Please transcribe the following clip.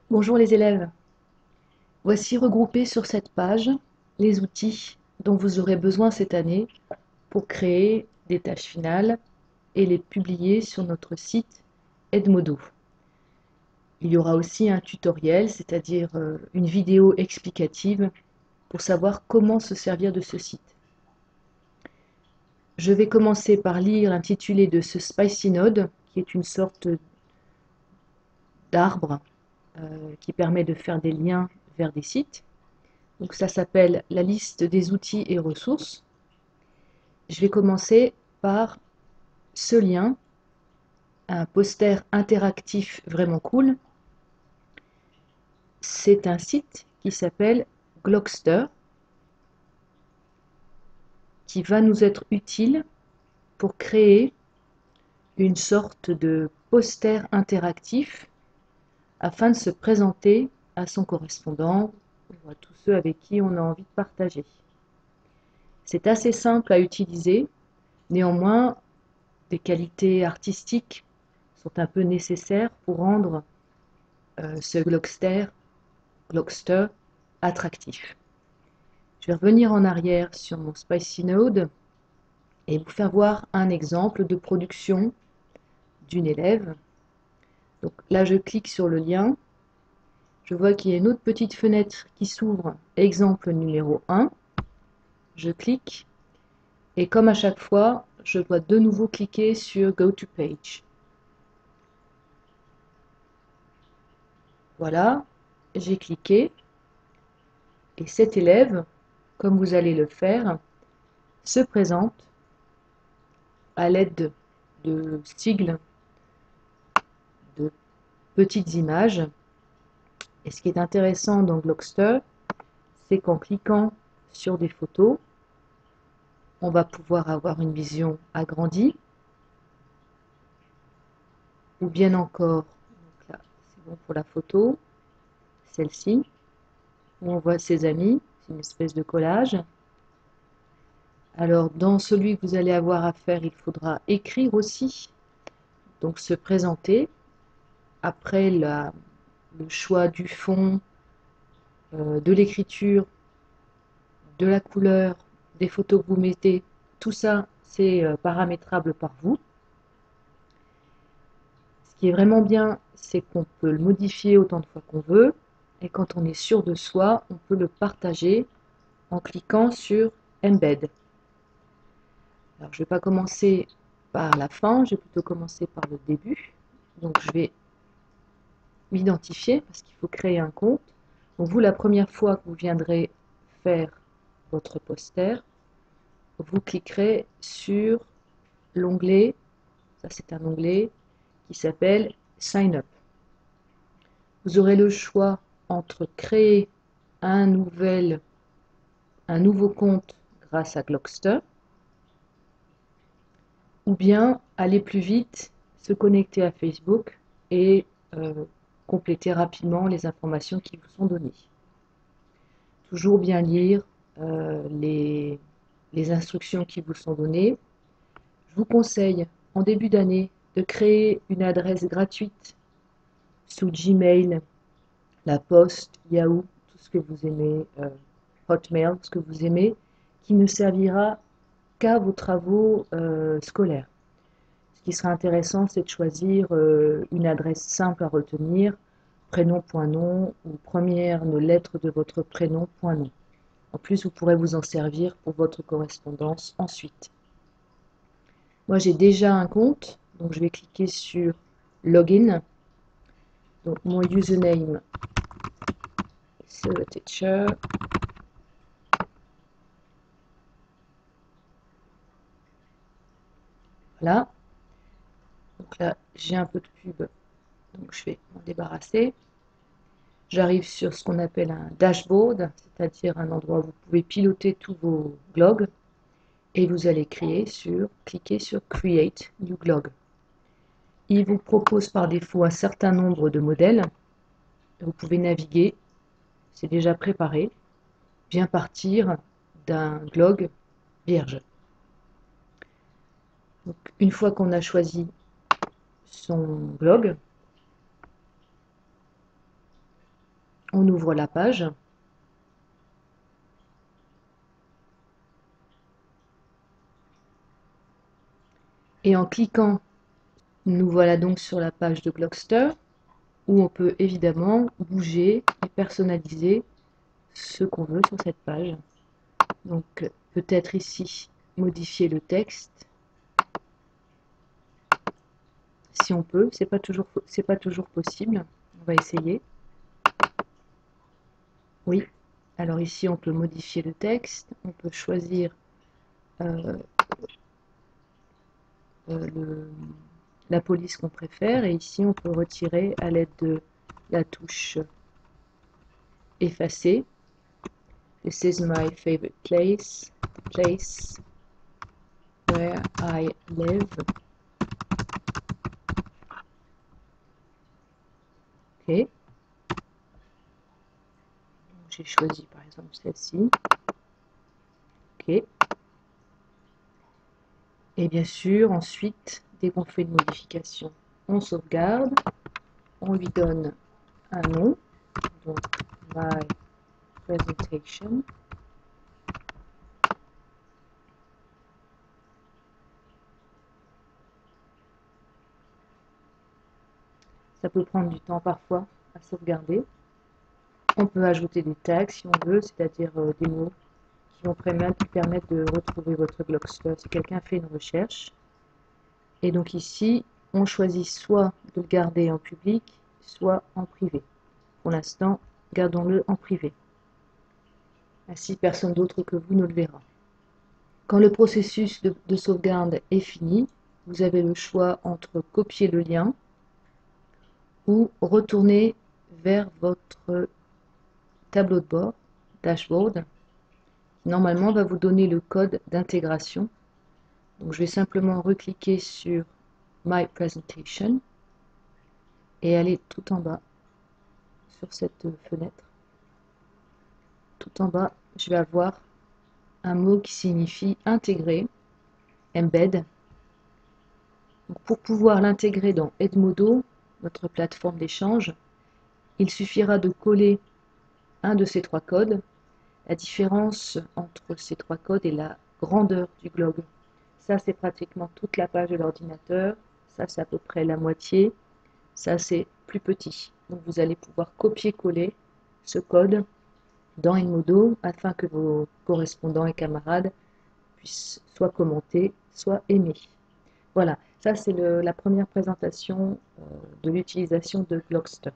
Bonjour les élèves, voici regroupés sur cette page les outils dont vous aurez besoin cette année pour créer des tâches finales et les publier sur notre site Edmodo. Il y aura aussi un tutoriel, c'est-à-dire une vidéo explicative pour savoir comment se servir de ce site. Je vais commencer par lire l'intitulé de ce Spicy Node, qui est une sorte d'arbre qui permet de faire des liens vers des sites. Donc ça s'appelle la liste des outils et ressources. Je vais commencer par ce lien, un poster interactif vraiment cool. C'est un site qui s'appelle Glogster, qui va nous être utile pour créer une sorte de poster interactif afin de se présenter à son correspondant ou à tous ceux avec qui on a envie de partager. C'est assez simple à utiliser, néanmoins des qualités artistiques sont un peu nécessaires pour rendre ce Glogster attractif. Je vais revenir en arrière sur mon Spicy Node et vous faire voir un exemple de production d'une élève. Donc là, je clique sur le lien. Je vois qu'il y a une autre petite fenêtre qui s'ouvre, exemple numéro 1. Je clique et comme à chaque fois, je dois de nouveau cliquer sur Go to Page. Voilà, j'ai cliqué et cet élève, comme vous allez le faire, se présente à l'aide de sigles, de petites images. Et ce qui est intéressant dans Glogster, c'est qu'en cliquant sur des photos, on va pouvoir avoir une vision agrandie, ou bien encore, donc là c'est bon pour la photo, celle-ci, où on voit ses amis, c'est une espèce de collage. Alors dans celui que vous allez avoir à faire, il faudra écrire aussi, donc se présenter, après le choix du fond, de l'écriture, de la couleur, des photos que vous mettez, tout ça c'est paramétrable par vous. Ce qui est vraiment bien, c'est qu'on peut le modifier autant de fois qu'on veut, et quand on est sûr de soi, on peut le partager en cliquant sur Embed. Alors je ne vais pas commencer par la fin, je vais plutôt commencer par le début. Donc je vais m'identifier parce qu'il faut créer un compte. Donc vous, la première fois que vous viendrez faire votre poster, vous cliquerez sur l'onglet, ça c'est un onglet qui s'appelle Sign Up. Vous aurez le choix entre créer un nouveau compte grâce à Glogster ou bien aller plus vite, se connecter à Facebook et compléter rapidement les informations qui vous sont données. Toujours bien lire les instructions qui vous sont données. Je vous conseille en début d'année de créer une adresse gratuite sous Gmail, la Poste, Yahoo, tout ce que vous aimez, Hotmail, ce que vous aimez, qui ne servira qu'à vos travaux scolaires. Ce qui sera intéressant, c'est de choisir une adresse simple à retenir, prénom.nom ou première lettre de votre prénom.nom. En plus, vous pourrez vous en servir pour votre correspondance ensuite. Moi, j'ai déjà un compte, donc je vais cliquer sur Login. Donc mon username, c'est le teacher. Voilà. Donc là, j'ai un peu de pub, donc je vais m'en débarrasser. J'arrive sur ce qu'on appelle un dashboard, c'est-à-dire un endroit où vous pouvez piloter tous vos glogs. Et vous allez cliquer sur Create New Glog. Il vous propose par défaut un certain nombre de modèles. Vous pouvez naviguer, c'est déjà préparé, bien partir d'un glog vierge. Donc, une fois qu'on a choisi son glog, On ouvre la page. Et en cliquant, nous voilà donc sur la page de Glogster, où on peut évidemment bouger et personnaliser ce qu'on veut sur cette page. Donc peut-être ici modifier le texte, si on peut, c'est pas toujours possible. On va essayer. Oui, alors ici on peut modifier le texte, on peut choisir la police qu'on préfère, et ici on peut retirer à l'aide de la touche effacer. This is my favorite place where I live. Ok. J'ai choisi par exemple celle-ci. Ok. Et bien sûr, ensuite, dès qu'on fait une modification, on sauvegarde, on lui donne un nom, donc my presentation. Ça peut prendre du temps parfois à sauvegarder. On peut ajouter des tags si on veut, c'est-à-dire des mots qui vont permettre de retrouver votre Glogster si quelqu'un fait une recherche. Et donc ici, on choisit soit de le garder en public, soit en privé. Pour l'instant, gardons-le en privé. Ainsi, personne d'autre que vous ne le verra. Quand le processus de sauvegarde est fini, vous avez le choix entre copier le lien ou retourner vers votre tableau de bord, dashboard, qui normalement va vous donner le code d'intégration. Donc je vais simplement recliquer sur My Presentation et aller tout en bas sur cette fenêtre. Tout en bas, je vais avoir un mot qui signifie intégrer, embed. Donc pour pouvoir l'intégrer dans Edmodo, notre plateforme d'échange, il suffira de coller un de ces trois codes. La différence entre ces trois codes est la grandeur du glog. Ça, c'est pratiquement toute la page de l'ordinateur. Ça, c'est à peu près la moitié. Ça, c'est plus petit. Donc, vous allez pouvoir copier-coller ce code dans Edmodo afin que vos correspondants et camarades puissent soit commenter, soit aimer. Voilà, ça c'est la première présentation de l'utilisation de Glogster.